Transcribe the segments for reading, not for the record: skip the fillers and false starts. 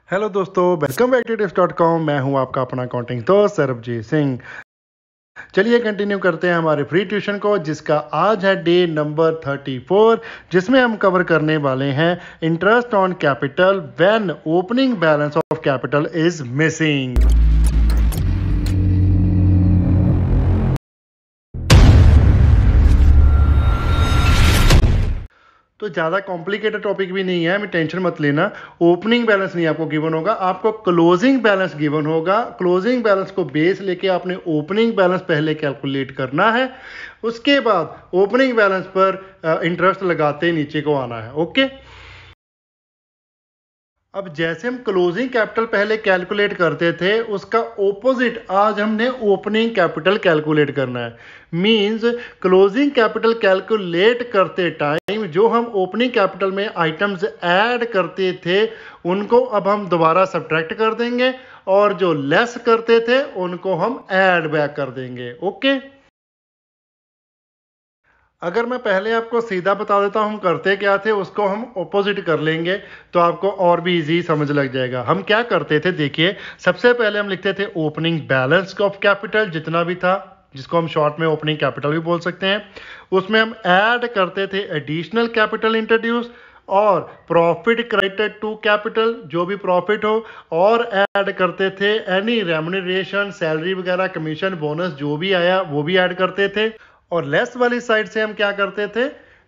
Hello दोस्तों, welcome back to tips.com। मैं हूं आपका अपना अकाउंटिंग दोस्त सरबजीत सिंह। चलिए कंटिन्यू करते हैं हमारे फ्री ट्यूशन को, जिसका आज है डे नंबर 34, जिसमें हम कवर करने वाले हैं interest on capital when opening balance of capital is missing. तो ज़्यादा कॉम्प्लिकेटेड टॉपिक भी नहीं है, मैं टेंशन मत लेना। ओपनिंग बैलेंस नहीं आपको गिवन होगा, आपको क्लोजिंग बैलेंस गिवन होगा। क्लोजिंग बैलेंस को बेस लेके आपने ओपनिंग बैलेंस पहले कैलकुलेट करना है, उसके बाद ओपनिंग बैलेंस पर इंटरेस्ट लगाते नीचे को आना है। ओके, अब जैसे हम क्लोजिंग कैपिटल पहले कैलकुलेट करते थे, उसका ओपोजिट आज हमने ओपनिंग कैपिटल कैलकुलेट करना है। मींस क्लोजिंग कैपिटल कैलकुलेट करते टाइम जो हम ओपनिंग कैपिटल में आइटम्स ऐड करते थे, उनको अब हम दोबारा सब्ट्रैक्ट कर देंगे, और जो लेस करते थे उनको हम ऐड बैक कर देंगे। ओके, अगर मैं पहले आपको सीधा बता देता हूं हम करते क्या थे, उसको हम ऑपोजिट कर लेंगे तो आपको और भी इजी समझ लग जाएगा। हम क्या करते थे, देखिए, सबसे पहले हम लिखते थे ओपनिंग बैलेंस ऑफ कैपिटल, जितना भी था, जिसको हम शॉर्ट में ओपनिंग कैपिटल भी बोल सकते हैं। उसमें हम ऐड करते थे एडिशनल कैपिटल इंट्रोड्यूस और प्रॉफिट क्रेडिटेड टू कैपिटल, जो भी प्रॉफिट हो, और ऐड करते थे एनी रेम्यूनरेशन, सैलरी वगैरह, कमीशन, बोनस जो भी आया वो भी ऐड करते थे। और लेस वाली साइड से हम क्या करते थे,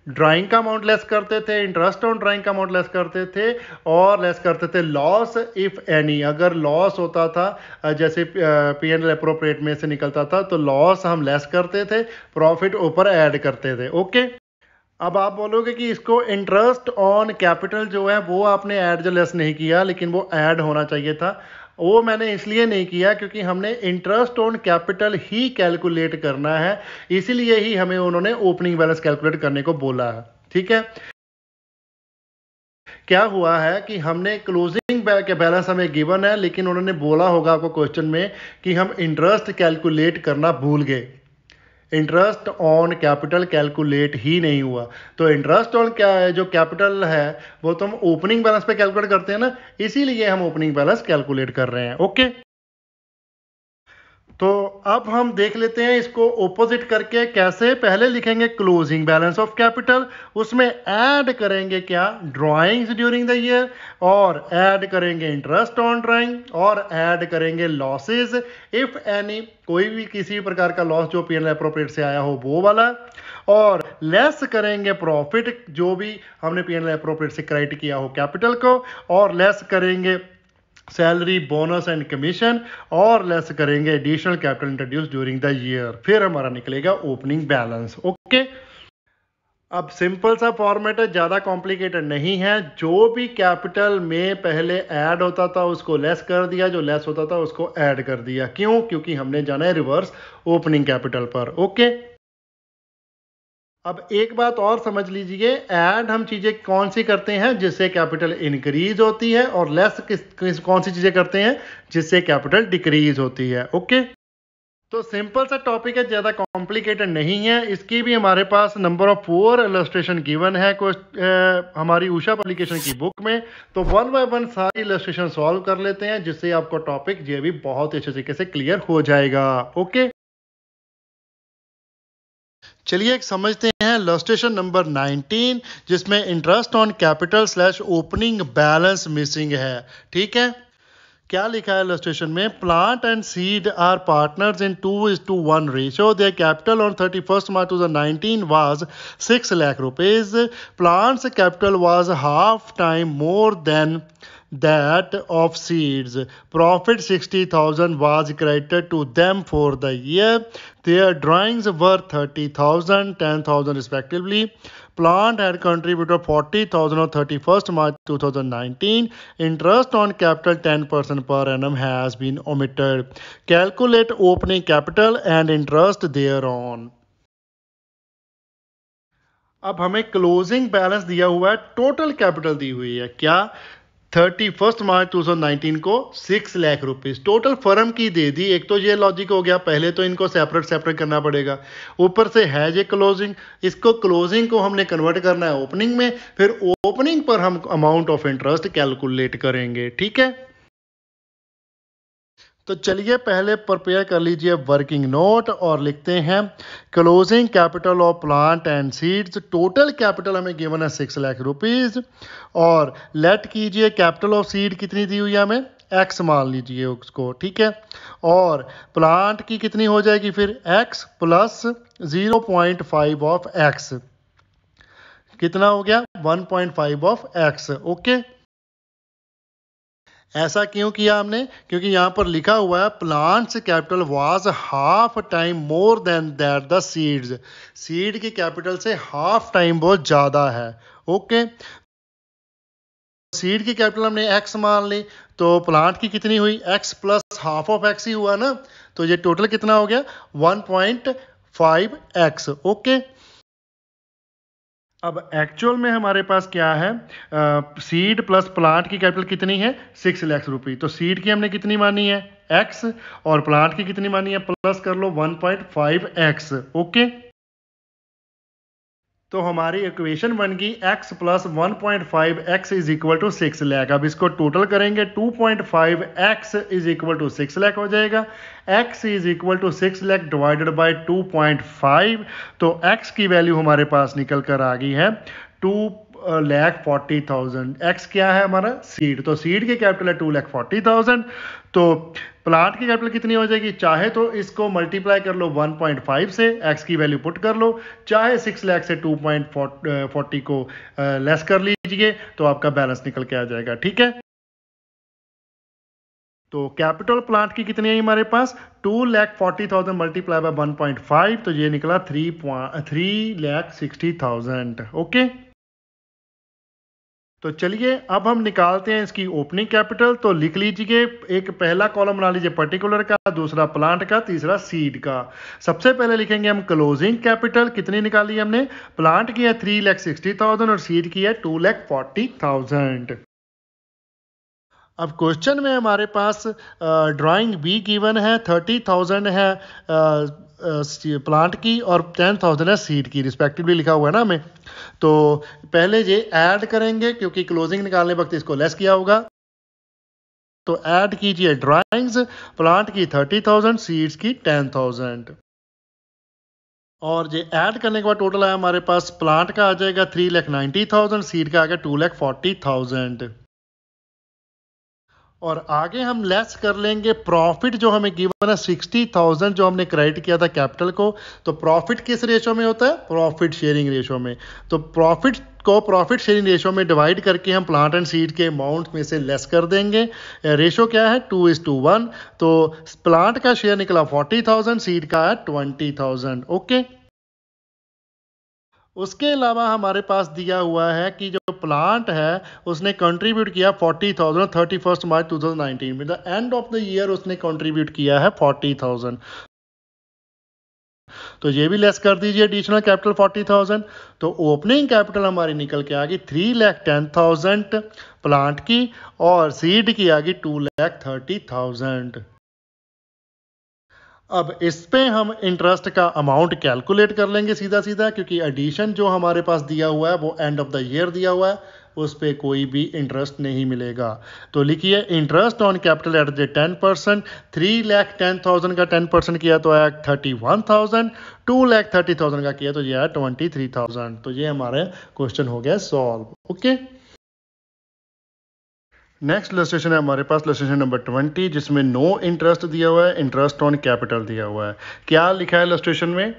ड्राइंग का अमाउंट लेस करते थे, इंटरेस्ट ऑन ड्राइंग का अमाउंट लेस करते थे, और लेस करते थे लॉस इफ एनी। अगर लॉस होता था, जैसे P&L अप्रोप्रिएट में से निकलता था, तो लॉस हम लेस करते थे, प्रॉफिट ऊपर ऐड करते थे। ओके, अब आप बोलोगे कि इसको इंटरेस्ट ऑन कैपिटल जो है वो आपने ऐड जो लेस नहीं किया, लेकिन वो ऐड होना चाहिए था। वो मैंने इसलिए नहीं किया क्योंकि हमने interest on capital he calculate करना है, इसीलिए ही हमें उन्होंने ओपनिंग बैलेंस कैलकुलेट करने को बोला है। ठीक है, क्या हुआ है कि हमने क्लोजिंग बैलेंस हमें गिवन है, लेकिन उन्होंने बोला होगा आपको क्वेश्चन में कि हम इंटरेस्ट कैलकुलेट करना भूल गए, इंटरेस्ट ऑन कैपिटल कैलकुलेट ही नहीं हुआ। तो इंटरेस्ट ऑन क्या है, जो कैपिटल है वो तो हम ओपनिंग बैलेंस पे कैलकुलेट करते हैं ना, इसीलिए हम ओपनिंग बैलेंस कैलकुलेट कर रहे हैं। ओके, तो अब हम देख लेते हैं इसको ऑपोजिट करके कैसे। पहले लिखेंगे क्लोजिंग बैलेंस ऑफ कैपिटल, उसमें ऐड करेंगे क्या, ड्राइंग्स ड्यूरिंग द ईयर, और ऐड करेंगे इंटरेस्ट ऑन ड्राइंग, और ऐड करेंगे लॉसेस इफ एनी, कोई भी किसी प्रकार का लॉस जो P&L अप्रोप्रिएट से आया हो वो वाला, और लेस करेंगे प्रॉफिट जो भी हमने P&L अप्रोप्रिएट से क्रेडिट किया हो कैपिटल को, और लेस करेंगे सैलरी, बोनस एंड कमीशन, और लेस करेंगे additional capital introduce during the year. फिर हमारा निकलेगा ओपनिंग बैलेंस। ओके, अब सिंपल सा फॉर्मेट है, ज़्यादा कॉम्प्लिकेटेड नहीं है। जो भी कैपिटल में पहले ऐड होता था उसको लेस कर दिया, जो लेस होता था उसको ऐड कर दिया। क्यों? क्योंकि हमने जाना है रिवर्स ओपनिंग कैपिटल पर। ओके, अब एक बात और समझ लीजिए, ऐड हम चीजें कौन सी करते हैं जिससे कैपिटल इंक्रीज होती है, और लेस कौन सी चीजें करते हैं जिससे कैपिटल डिक्रीज होती है। ओके, तो सिंपल सा टॉपिक है, ज्यादा कॉम्प्लिकेटेड नहीं है। इसकी भी हमारे पास नंबर ऑफ 4 इलस्ट्रेशन गिवन है हमारी उषा पब्लिकेशन की बुक में। तो 1 बाय 1 सारी इलस्ट्रेशन सॉल्व कर लेते हैं, जिससे आपको टॉपिक ये भी बहुत अच्छे तरीके से क्लियर हो जाएगा। ओके, चलिए एक समझते हैं इलस्ट्रेशन नंबर 19, जिसमें interest on capital slash opening balance missing है। ठीक है, क्या लिखा है इलस्ट्रेशन में, plant and seed are partners in 2:1 ratio. Their capital on 31st March 2019 was 6 lakh rupees. Plant's capital was half time more than that of seeds. Profit 60,000 was credited to them for the year. Their drawings were 30,000, 10,000 respectively. Plant had contributed 40,000 on 31st March 2019. Interest on capital 10% per annum has been omitted. Calculate opening capital and interest thereon. अब हमें closing balance दिया हुआ है, total capital दी हुई है क्या, 31 मार्च 2019 को 6 lakh rupees total firm की दे दी। एक तो ये लॉजिक हो गया, पहले तो इनको सेपरेट करना पड़ेगा, ऊपर से है ये क्लोजिंग, इसको क्लोजिंग को हमने कन्वर्ट करना है ओपनिंग में, फिर ओपनिंग पर हम अमाउंट ऑफ इंटरेस्ट कैलकुलेट करेंगे। ठीक है, तो चलिए पहले प्रिपेयर कर लीजिए वर्किंग नोट और लिखते हैं closing capital of plant and seeds. Total capital हमें गिवन है 6 लाख रुपीज़ और लेट कीजिए कैपिटल ऑफ सीड कितनी दी हुई है हमें एक्स मान लीजिए उसको, ठीक है। और प्लांट की कितनी हो जाएगी फिर एक्स प्लस 0.5 ऑफ एक्स, कितना हो गया 1.5 ऑफ एक्स। ओके, ऐसा क्यों किया हमने, क्योंकि यहाँ पर लिखा हुआ है plants capital was half time more than that the seeds, seed की कैपिटल से हाफ टाइम बहुत ज़्यादा है। ओके, सीड की कैपिटल हमने एक्स मान ली तो प्लांट की कितनी हुई x plus half of x ही हुआ ना, तो ये टोटल कितना हो गया 1.5 एक्स। ओके, अब एक्चुअल में हमारे पास क्या है, सीड प्लस प्लांट की कैपिटल कितनी है 6 लाख रुपए, तो सीड की हमने कितनी मानी है एक्स और प्लांट की कितनी मानी है प्लस कर लो 1.5 एक्स। ओके, तो हमारी इक्वेशन बन गई x plus 1.5 x is equal to 6 lakh. अब इसको टोटल करेंगे 2.5 x is equal to 6 lakh हो जाएगा। x is equal to 6 lakh divided by 2.5, तो x की वैल्यू हमारे पास निकल कर आ गई है 2,40,000। x क्या है हमारा सीड, तो सीड की कैपिटल है 2,40,000, तो प्लांट की कैपिटल कितनी हो जाएगी, चाहे तो इसको मल्टीप्लाई कर लो 1.5 से, x की वैल्यू पुट कर लो, चाहे 6 लाख से 2.40 को लेस कर लीजिए तो आपका बैलेंस निकल के आ जाएगा। ठीक है, तो कैपिटल प्लांट की कितनी है हमारे पास 2,40,000 मल्टीप्लाई बाय 1.5, तो ये निकला 3,60,000। ओके, तो चलिए अब हम निकालते हैं इसकी ओपनिंग कैपिटल। तो लिख लीजिए, एक पहला कॉलम बना लीजिए पर्टिकुलर का, दूसरा प्लांट का, तीसरा सीड का। सबसे पहले लिखेंगे हम क्लोजिंग कैपिटल, कितनी निकाली हमने, प्लांट की है 3,60,000 और सीड की है 2,40,000। अब क्वेश्चन में हमारे पास ड्राइंग बी गिवन है, 30,000 है प्लांट की और 10,000 है सीड की रिस्पेक्टिवली लिखा हुआ है ना हमें। तो पहले ये ऐड करेंगे क्योंकि क्लोजिंग निकालने वक्त इसको लेस किया होगा, तो ऐड कीजिए ड्राइंग्स, प्लांट की 30,000 सीड्स की 10,000 और ये ऐड करने के बाद टोटल आया हमारे पास प्लांट का आ जाएगा 3,90,000, सीड का आ गया 2,40,000 और आगे हम लेस कर लेंगे प्रॉफिट जो हमें गिवन है 60,000 जो हमने क्रेडिट किया था कैपिटल को। तो प्रॉफिट किस रेशो में होता है, प्रॉफिट शेयरिंग रेशो में। तो प्रॉफिट को प्रॉफिट शेयरिंग रेशो में डिवाइड करके हम प्लांट एंड सीड के अमाउंट में से लेस कर देंगे। रेशो क्या है 2:1, तो प्लांट का शेयर निकला 40,000, सीड का है 20,000। ओके, उसके अलावा हमारे पास दिया हुआ है कि जो प्लांट है उसने कंट्रीब्यूट किया 40,000 31 मार्च 2019 में, the end of the year उसने कंट्रीब्यूट किया है 40,000, तो ये भी लेस कर दीजिए एडिशनल कैपिटल 40,000। तो ओपनिंग कैपिटल हमारी निकल के आ गई 3,10,000 प्लांट की और सीड की आ गई 2,30,000। अब इस पे हम इंटरेस्ट का अमाउंट कैलकुलेट कर लेंगे सीधा सीधा, क्योंकि एडिशन जो हमारे पास दिया हुआ है वो एंड ऑफ द ईयर दिया हुआ है, उस पे कोई भी इंटरेस्ट नहीं मिलेगा। तो लिखिए interest on capital at the 10%, 3,10,000 का 10% किया तो आया 31,000, 2,30,000 का किया तो ये आया 23,000। तो ये हमारा क्वेश्चन हो गया सॉल्व। ओके, नेक्स्ट इलस्ट्रेशन है हमारे पास इलस्ट्रेशन नंबर 20 जिसमें नो इंटरेस्ट दिया हुआ है, इंटरेस्ट ऑन कैपिटल दिया हुआ है। क्या लिखा है इलस्ट्रेशन में,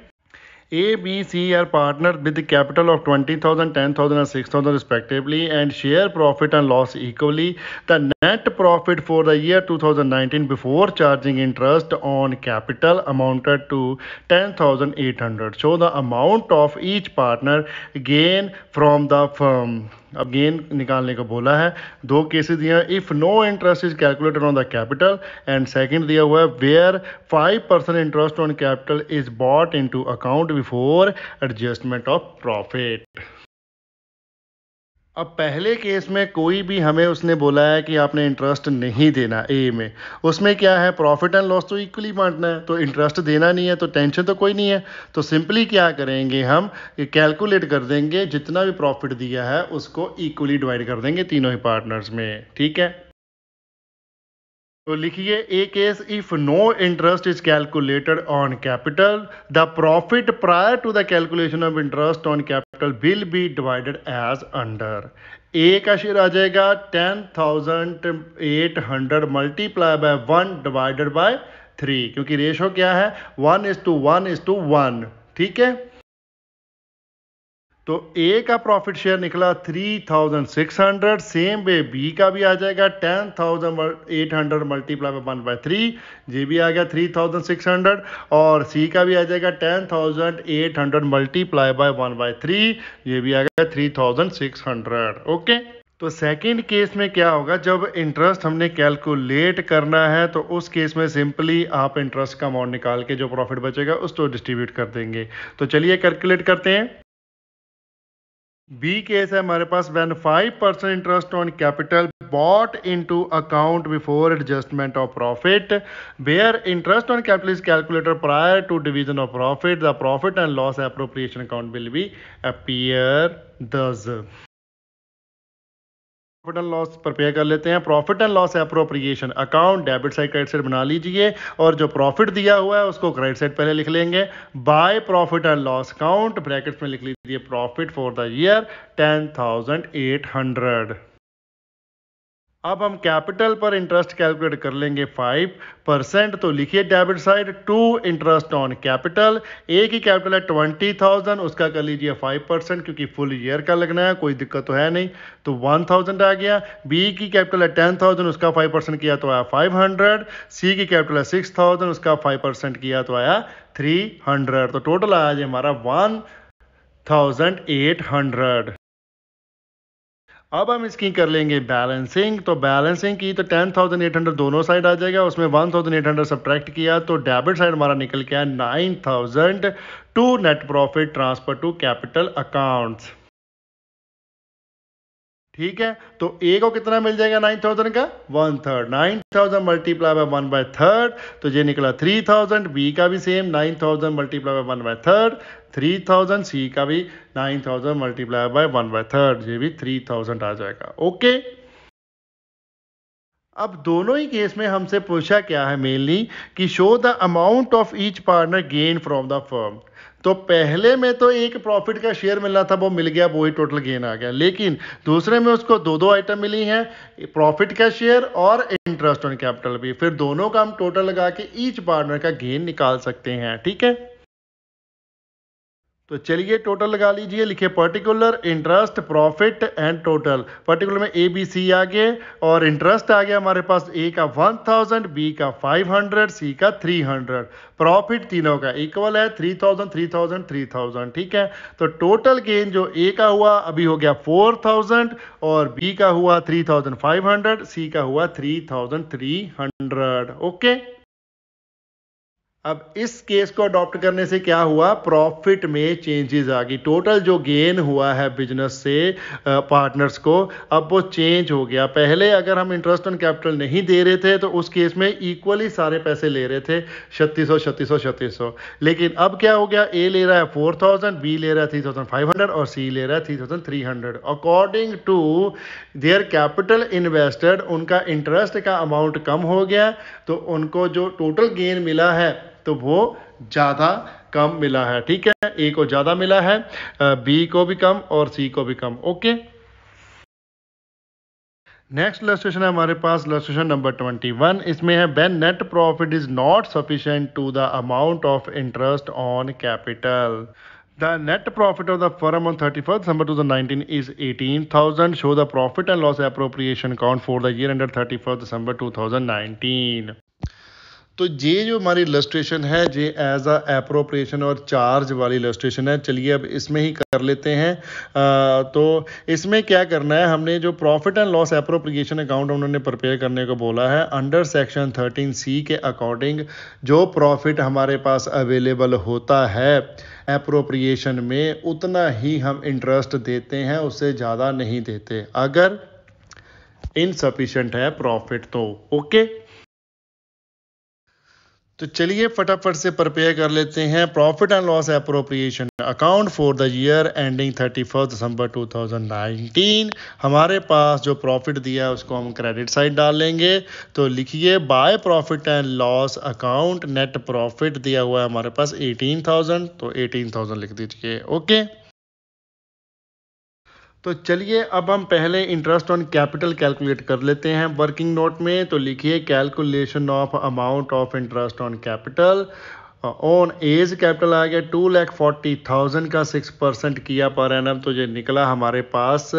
A, B, C are partnered with the capital of 20,000, 10,000 and 6,000 respectively and share profit and loss equally. The net profit for the year 2019 before charging interest on capital amounted to 10,800. Show the amount of each partner gain from the firm. अब gain निकालने को बोला है, दो cases दिए हैं, if no interest is calculated on the capital and second दिया हुआ है where 5% interest on capital is bought into account before adjustment of profit. अब पहले केस में कोई भी हमें उसने बोला है कि आपने इंटरेस्ट नहीं देना, ए में उसमें क्या है प्रॉफिट एंड लॉस तो इक्वली बांटना है, तो इंटरेस्ट देना नहीं है तो टेंशन तो कोई नहीं है। तो सिंपली क्या करेंगे हम कैलकुलेट कर देंगे, जितना भी प्रॉफिट दिया है उसको इक्वली डिवाइड कर देंगे तीनों ही पार्टनर्स में। ठीक है, तो लिखिए A case if no interest is calculated on capital the profit prior to the calculation of interest on capital will be divided as under. A का शेयर आ जाएगा 10,800 मल्टीप्लाई बाय 1 डिवाइडेड बाय 3, क्योंकि ratio क्या है 1:1:1, ठीक है। तो ए का profit share निकला 3,600, सेम वे बी का भी आ जाएगा 10,800 मल्टीप्लाई बाय 1/3, ये भी आ गया 3,600, और सी का भी आ जाएगा 10,800 मल्टीप्लाई बाय 1/3, ये भी आ गया 3,600। ओके, तो सेकंड केस में क्या होगा, जब इंटरेस्ट हमने कैलकुलेट करना है तो उस केस में सिंपली आप इंटरेस्ट का अमाउंट निकाल के जो प्रॉफिट बचेगा उसको डिस्ट्रीब्यूट कर देंगे। तो चलिए कैलकुलेट करते हैं। बी केस है हमारे पास, when 5% interest on capital bought into account before adjustment of profit, where interest on capital is calculated prior to division of profit, the profit and loss appropriation account will be appear thus। Profit and loss prepare कर लेते हैं। Profit and loss appropriation account debit side credit side बना लीजिए, और जो profit दिया हुआ है उसको क्रेडिट साइड पहले लिख लेंगे। By profit and loss account brackets में लिख लीजिए प्रॉफिट फॉर द ईयर 10,800। अब हम कैपिटल पर इंटरेस्ट कैलकुलेट कर लेंगे 5%, तो लिखिए debit side to interest on capital. A की कैपिटल है 20,000, उसका कर लीजिए 5%, क्योंकि फुल ईयर का लगना है, कोई दिक्कत तो है नहीं, तो 1,000 आ गया। बी की कैपिटल है 10,000, उसका 5% किया तो आया 500। सी की कैपिटल है 6,000, उसका 5% किया तो आया 300। तो टोटल आया जी हमारा 1,800। अब हम इसकी कर लेंगे बैलेंसिंग। तो बैलेंसिंग की तो 10,800 दोनों साइड आ जाएगा, उसमें 1,800 सब्ट्रैक्ट किया तो डेबिट साइड हमारा निकल के आया 9,000 to net profit transfer to capital accounts. ठीक है, तो ए को कितना मिल जाएगा 9,000 का 1/3, 9,000 मल्टीप्लाई बाय 1/3, तो ये निकला 3,000। बी का भी सेम 9,000 मल्टीप्लाई बाय 1/3 3,000, सी का भी 9,000 मल्टीप्लाई बाय 1/3, ये भी 3,000 आ जाएगा। ओके, अब दोनों ही केस में हमसे पूछा क्या है मेनली कि show the amount of each partner gain from the firm. तो पहले में तो एक प्रॉफिट का शेयर मिलना था, वो मिल गया, वो ही टोटल गेन आ गया। लेकिन दूसरे में उसको दो आइटम मिली हैं, प्रॉफिट का शेयर और इंटरेस्ट ऑन कैपिटल भी। फिर दोनों का हम टोटल लगा के ईच पार्टनर का गेन निकाल सकते हैं। ठीक है, तो चलिए टोटल लगा लीजिए। लिखिए particular interest profit and total. Particular में ए बी सी आ गए, और इंटरेस्ट आ गया हमारे पास ए का 1,000, बी का 500, सी का 300। प्रॉफिट तीनों का इक्वल है 3,000 3,000 3,000। ठीक है, तो टोटल गेन जो ए का हुआ अभी हो गया 4,000, और बी का हुआ 3,500, सी का हुआ 3,300। ओके, अब इस केस को अडॉप्ट करने से क्या हुआ, प्रॉफिट में चेंजेस आ गई। टोटल जो गेन हुआ है बिजनेस से पार्टनर्स को, अब वो चेंज हो गया। पहले अगर हम इंटरेस्ट ऑन कैपिटल नहीं दे रहे थे तो उस केस में इक्वली सारे पैसे ले रहे थे, 3600। लेकिन अब क्या हो गया, ए ले रहा है 4,000, बी ले रहा है 3,500, और सी ले रहा है 3,300। According to their capital invested उनका इंटरेस्ट का अमाउंट कम हो गया, तो उनको जो टोटल गेन मिला है तो वो ज़्यादा कम मिला है। ठीक है, ए को ज़्यादा मिला है, बी को भी कम और सी को भी कम। ओके, नेक्स्ट इलस्ट्रेशन है हमारे पास इलस्ट्रेशन नंबर 21। इसमें है when net profit is not sufficient to the amount of interest on capital. The net profit of the firm on 31st December 2019 is 18,000. Show the profit and loss appropriation account for the year ended 31st December 2019. तो ये जो हमारी illustration है ये as a appropriation और charge वाली illustration है। चलिए अब इसमें ही कर लेते हैं। तो इसमें क्या करना है, हमने जो profit and loss appropriation account उन्होंने प्रिपेयर करने को बोला है, अंडर सेक्शन 13C के अकॉर्डिंग जो प्रॉफिट हमारे पास अवेलेबल होता है एप्रोप्रिएशन में, उतना ही हम इंटरेस्ट देते हैं, उससे ज़्यादा नहीं देते अगर इनसफिशिएंट है प्रॉफिट तो। ओके, तो चलिए फटाफट से प्रिपेयर कर लेते हैं profit and loss appropriation account for the year ending 31 दिसंबर 2019। हमारे पास जो प्रॉफिट दिया है उसको हम क्रेडिट साइड डाल लेंगे। तो लिखिए by profit and loss account net profit दिया हुआ है हमारे पास 18,000, तो 18,000 लिख दीजिए। ओके, तो चलिए अब हम पहले इंटरेस्ट ऑन कैपिटल कैलकुलेट कर लेते हैं वर्किंग नोट में। तो लिखिए calculation of amount of interest on capital on as capital आ गया 2,40,000 का 6% किया पर एनम, तो ये निकला हमारे पास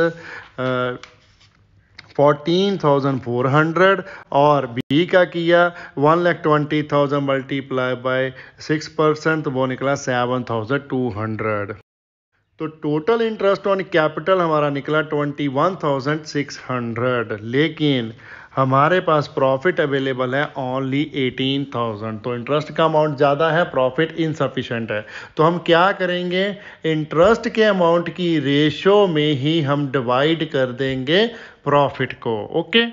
14,400। और बी का किया 1,20,000 मल्टीप्लाई बाय 6%, तो वो निकला 7,200। तो टोटल इंटरेस्ट ऑन कैपिटल हमारा निकला 21,600, लेकिन हमारे पास प्रॉफिट अवेलेबल है ओनली 18,000। तो इंटरेस्ट का अमाउंट ज़्यादा है, प्रॉफिट इनसफिशेंट है। तो हम क्या करेंगे, इंटरेस्ट के अमाउंट की रेशो में ही हम डिवाइड कर देंगे प्रॉफिट को। ओके,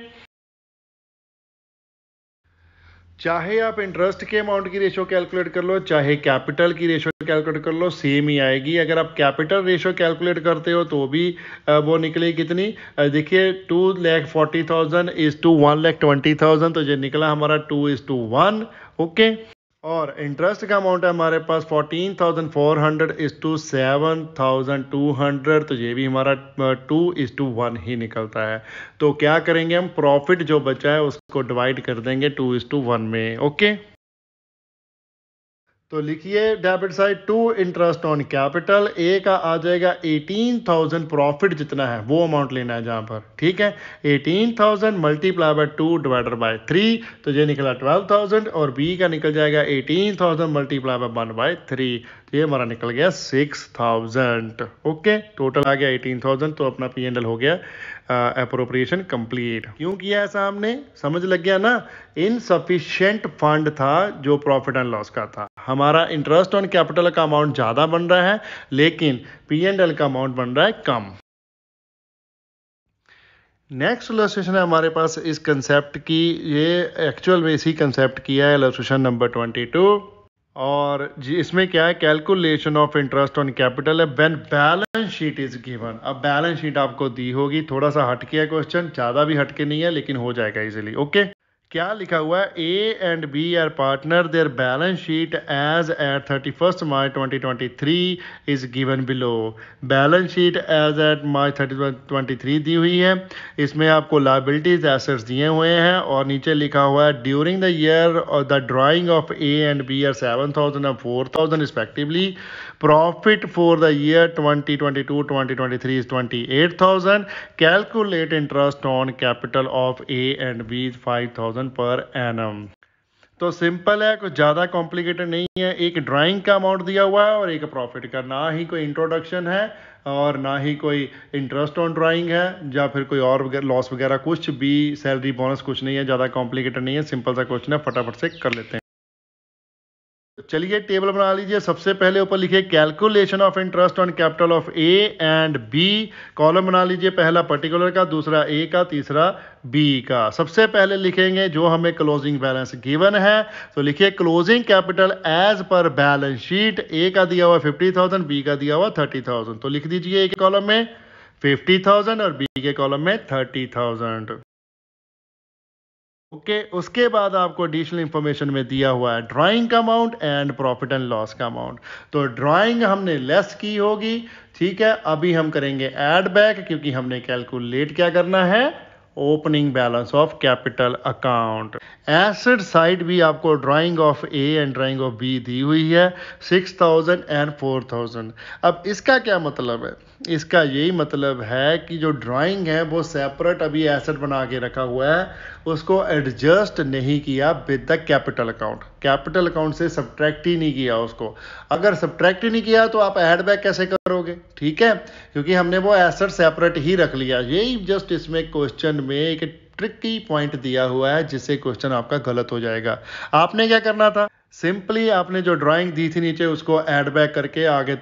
चाहे आप इंटरेस्ट के अमाउंट की रेशो कैलकुलेट कर लो, चाहे कैपिटल की रेशो कैलकुलेट कर लो, सेम ही आएगी। अगर आप कैपिटल रेशो कैलकुलेट करते हो तो भी वो निकले कितनी, देखिए 2,40,000 इज टू 1,20,000, तो ये निकला हमारा 2:1। ओके, और इंटरेस्ट का अमाउंट है हमारे पास 14,400 इज टू 7,200, तो ये भी हमारा 2:1 ही निकलता है। तो क्या करेंगे हम, प्रॉफिट जो बचा है उसको डिवाइड कर देंगे 2:1 में। ओके, तो लिखिए debit side to interest on capital, A का आ जाएगा 18,000, प्रॉफिट जितना है वो अमाउंट लेना है जहां पर, ठीक है। 18,000 मल्टीप्लाई बाय 2 डिवाइडेड बाय 3, तो ये निकला 12,000। और बी का निकल जाएगा 18,000 मल्टीप्लाई बाय 1/3, तो ये हमारा निकल गया 6,000। ओके, टोटल आ गया 18,000, तो अपना P&L हो गया अप्रोप्रिएशन कंप्लीट। क्यों किया ऐसा हमने, समझ लग गया ना। इनसफिशिएंट फंड था जो प्रॉफिट एंड लॉस का था। हमारा इंटरेस्ट ऑन कैपिटल का अमाउंट ज़्यादा बन रहा है, लेकिन P&L का अमाउंट बन रहा है कम। नेक्स्ट इलस्ट्रेशन है हमारे पास इस कंसेप्ट की, ये एक्चुअल में इसी कंसेप्ट की है, इलस्ट्रेशन नंबर 22। और जी इसमें क्या है, calculation of interest on capital है when balance sheet is given. अब बैलेंस शीट आपको दी होगी, थोड़ा सा हटके है क्वेश्चन, ज़्यादा भी हटके नहीं है, लेकिन हो जाएगा इजीली। ओके, क्या लिखा हुआ है, A and B are partner, their balance sheet as at 31 March 2023 is given below. Balance sheet as at March 31 दी हुई है, इसमें आपको लायबिलिटीज एसेट्स दिए हुए हैं, और नीचे लिखा हुआ है during the year the drawing of A and B are 7,000 and 4,000 respectively. Profit for the year 2022-2023 is 28,000. Calculate interest on capital of A and B 5,000 per annum. तो सिंपल है, कुछ ज़्यादा कॉम्प्लिकेटेड नहीं है। एक ड्राइंग का अमाउंट दिया हुआ है और एक प्रॉफिट का, ना ही कोई इंट्रोडक्शन है और ना ही कोई इंटरेस्ट ऑन ड्राइंग है, या फिर कोई और लॉस वगैरह कुछ भी, सैलरी बोनस कुछ नहीं है, ज़्यादा कॉम्प्लिकेटेड नहीं है, सिंपल सा क्वेश्चन है, फटाफट से कर लेते हैं। चलिए टेबल बना लीजिए। सबसे पहले ऊपर लिखिए calculation of interest on capital of A and B. Column बना लीजिए, पहला पर्टिकुलर का, दूसरा ए का, तीसरा बी का। सबसे पहले लिखेंगे जो हमें क्लोजिंग बैलेंस गिवन है, तो लिखिए closing capital as per balance sheet. A का दिया हुआ 50,000, बी का दिया हुआ 30,000, तो लिख दीजिए ए के कॉलम में 50,000 और बी के कॉलम में 30,000। ओके, उसके बाद आपको एडिशनल इंफॉर्मेशन में दिया हुआ है ड्राइंग का amount and profit and loss का अमाउंट। तो ड्राइंग हमने लेस की होगी, ठीक है। अभी हम करेंगे ऐड बैक, क्योंकि हमने कैलकुलेट क्या करना है, opening balance of capital account. Asset side भी आपको drawing of A and drying of be the हुई है 6,000 एंड 4,000। अब इसका क्या मतलब है, इसका यही मतलब है कि जो ड्राइंग है वो सेपरेट अभी एसेट बना के रखा हुआ है, उसको एडजस्ट नहीं किया with the capital account. Capital account से सब्ट्रैक्ट ही नहीं किया उसको। अगर सब्ट्रैक्ट ही नहीं किया तो आप ऐड बैक कैसे करोगे, ठीक है, क्योंकि हमने वो एसेट सेपरेट ही रख लिया। यही जस्ट इसमें क्वेश्चन में एक ट्रिकी पॉइंट दिया हुआ है जिससे क्वेश्चन आपका गलत हो जाएगा। आपने क्या करना था, सिंपली आपने जो ड्राइंग दी थी नीचे उसको ऐड बैक करके आगे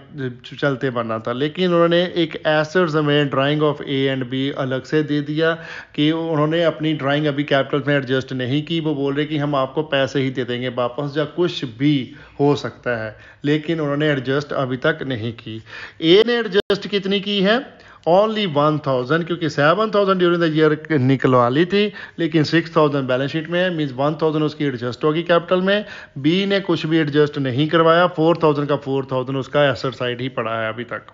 चलते बनना था, लेकिन उन्होंने एक एसेट्स में drawing of A and B अलग से दे दिया कि उन्होंने अपनी ड्राइंग अभी कैपिटल में एडजस्ट नहीं की। वो बोल रहे कि हम आपको पैसे ही दे देंगे वापस या कुछ भी हो सकता है, लेकिन उन्होंने एडजस्ट अभी तक नहीं की। ए ने एडजस्ट कितनी की है, ओनली 1000, क्योंकि 7000 ड्यूरिंग द ईयर निकलवा ली थी, लेकिन 6000 बैलेंस शीट में है, मीन्स 1000 उसकी एडजस्ट होगी कैपिटल में। बी ने कुछ भी एडजस्ट नहीं करवाया, 4000 का 4000 उसका एसेट साइड ही पड़ा है अभी तक।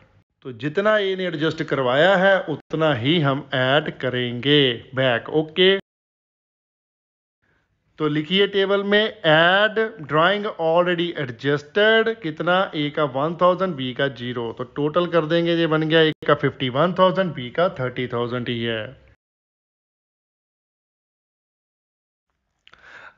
तो जितना ए ने एडजस्ट करवाया है उतना ही हम ऐड करेंगे बैक। ओके, तो लिखिए टेबल में ऐड ड्राइंग ऑलरेडी एडजस्टेड, कितना, ए का 1000, बी का 0, तो टोटल कर देंगे, ये बन गया ए का 51,000, बी का 30,000 ही है।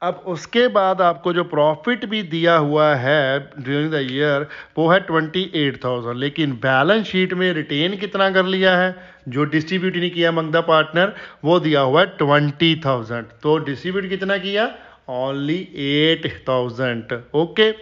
अब उसके बाद आपको जो प्रॉफिट भी दिया हुआ है ड्यूरिंग द ईयर वो है 28,000, लेकिन बैलेंस शीट में रिटेन कितना कर लिया है, जो डिस्ट्रीब्यूट नहीं किया अमंग द पार्टनर वो दिया हुआ है 20,000, तो डिस्ट्रीब्यूट कितना किया, ओनली 8,000। ओके,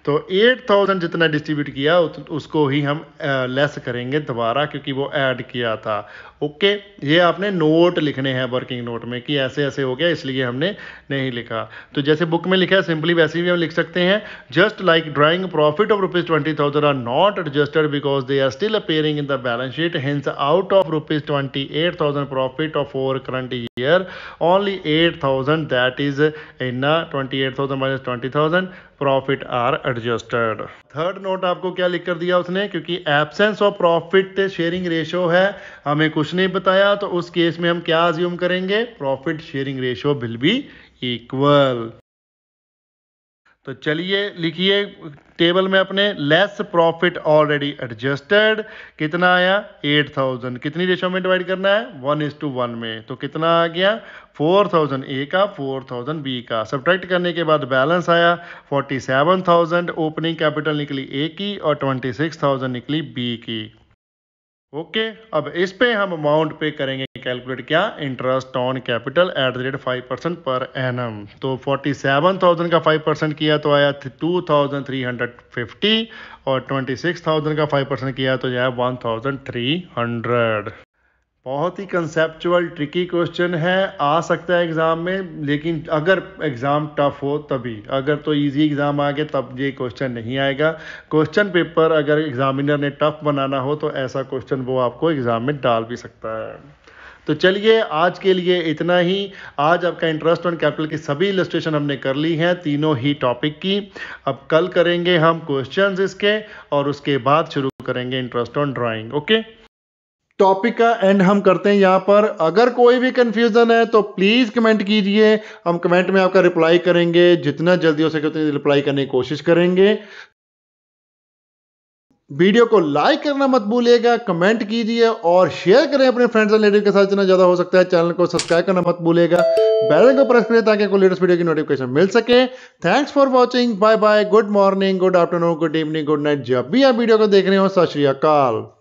तो 8,000 जितना डिस्ट्रीब्यूट किया उसको ही हम लेस करेंगे दोबारा, क्योंकि वो ऐड किया था। ओके, ये आपने नोट लिखने हैं वर्किंग नोट में कि ऐसे ऐसे हो गया, इसलिए हमने नहीं लिखा। तो जैसे बुक में लिखा है सिंपली वैसे भी हम लिख सकते हैं, just like drawing profit of ₹20,000 are not adjusted because they are still appearing in the balance sheet, hence out of ₹28,000 profit of for current year only 8,000 that is in 28,000 minus 20,000 profit are adjusted. Third note आपको क्या लिख कर दिया उसने, क्योंकि absence of profit sharing ratio है, हमें कुछ नहीं बताया, तो उस केस में हम क्या अज्यूम करेंगे, profit sharing ratio will be equal. तो चलिए लिखिए टेबल में अपने लेस प्रॉफिट ऑलरेडी एडजस्टेड, कितना आया 8,000, कितनी रेशो में डिवाइड करना है 1:1 में, तो कितना आ गया 4,000 ए का 4,000 बी का। सब्ट्रैक्ट करने के बाद बैलेंस आया 47,000, ओपनिंग कैपिटल निकली ए की और 26,000 निकली बी की। ओके, अब इस पे हम अमाउंट पे करेंगे कैलकुलेट, क्या, interest on capital at the rate 5% per annum. तो 47,000 का 5% किया तो आया 2,350 और 26,000 का 5% किया तो आया 1,300। बहुत ही कंसेप्चुअल ट्रिकी क्वेश्चन है, आ सकता है एग्जाम में, लेकिन अगर एग्जाम टफ हो तभी, अगर तो इजी एग्जाम आ गया तब ये क्वेश्चन नहीं आएगा। क्वेश्चन पेपर अगर एग्जामिनर ने टफ बनाना हो तो ऐसा क्वेश्चन वो आपको एग्जाम में डाल भी सकता है। तो चलिए आज के लिए इतना ही। आज आपका इंटरेस्ट ऑन कैपिटल की सभी इलस्ट्रेशन हमने कर ली हैं, तीनों ही टॉपिक की। अब कल करेंगे हम क्वेश्चंस इसके और उसके बाद शुरू करेंगे interest on drawing. Okay, topic का एंड हम करते हैं यहाँ पर। अगर कोई भी कंफ्यूजन है तो प्लीज कमेंट कीजिए, हम कमेंट में आपका रिप्लाई करेंगे, जितना जल्दी हो सके उतनी रिप्लाई करने की कोशिश करेंगे। वीडियो को लाइक करना मत भूलिएगा, कमेंट कीजिए और शेयर करें अपने फ्रेंड्स एंड रिलेटिव के साथ जितना ज्यादा हो सकता है। चैनल को सब्सक्राइब करना मत भूलिएगा, बेल आइकन को प्रेस करें ताकि कोई लेटेस्ट वीडियो की नोटिफिकेशन मिल सके। Thanks for watching, bye bye, good morning, good afternoon, good evening, good night, जब भी आप वीडियो को देख रहे हो। सत श्री अकाल।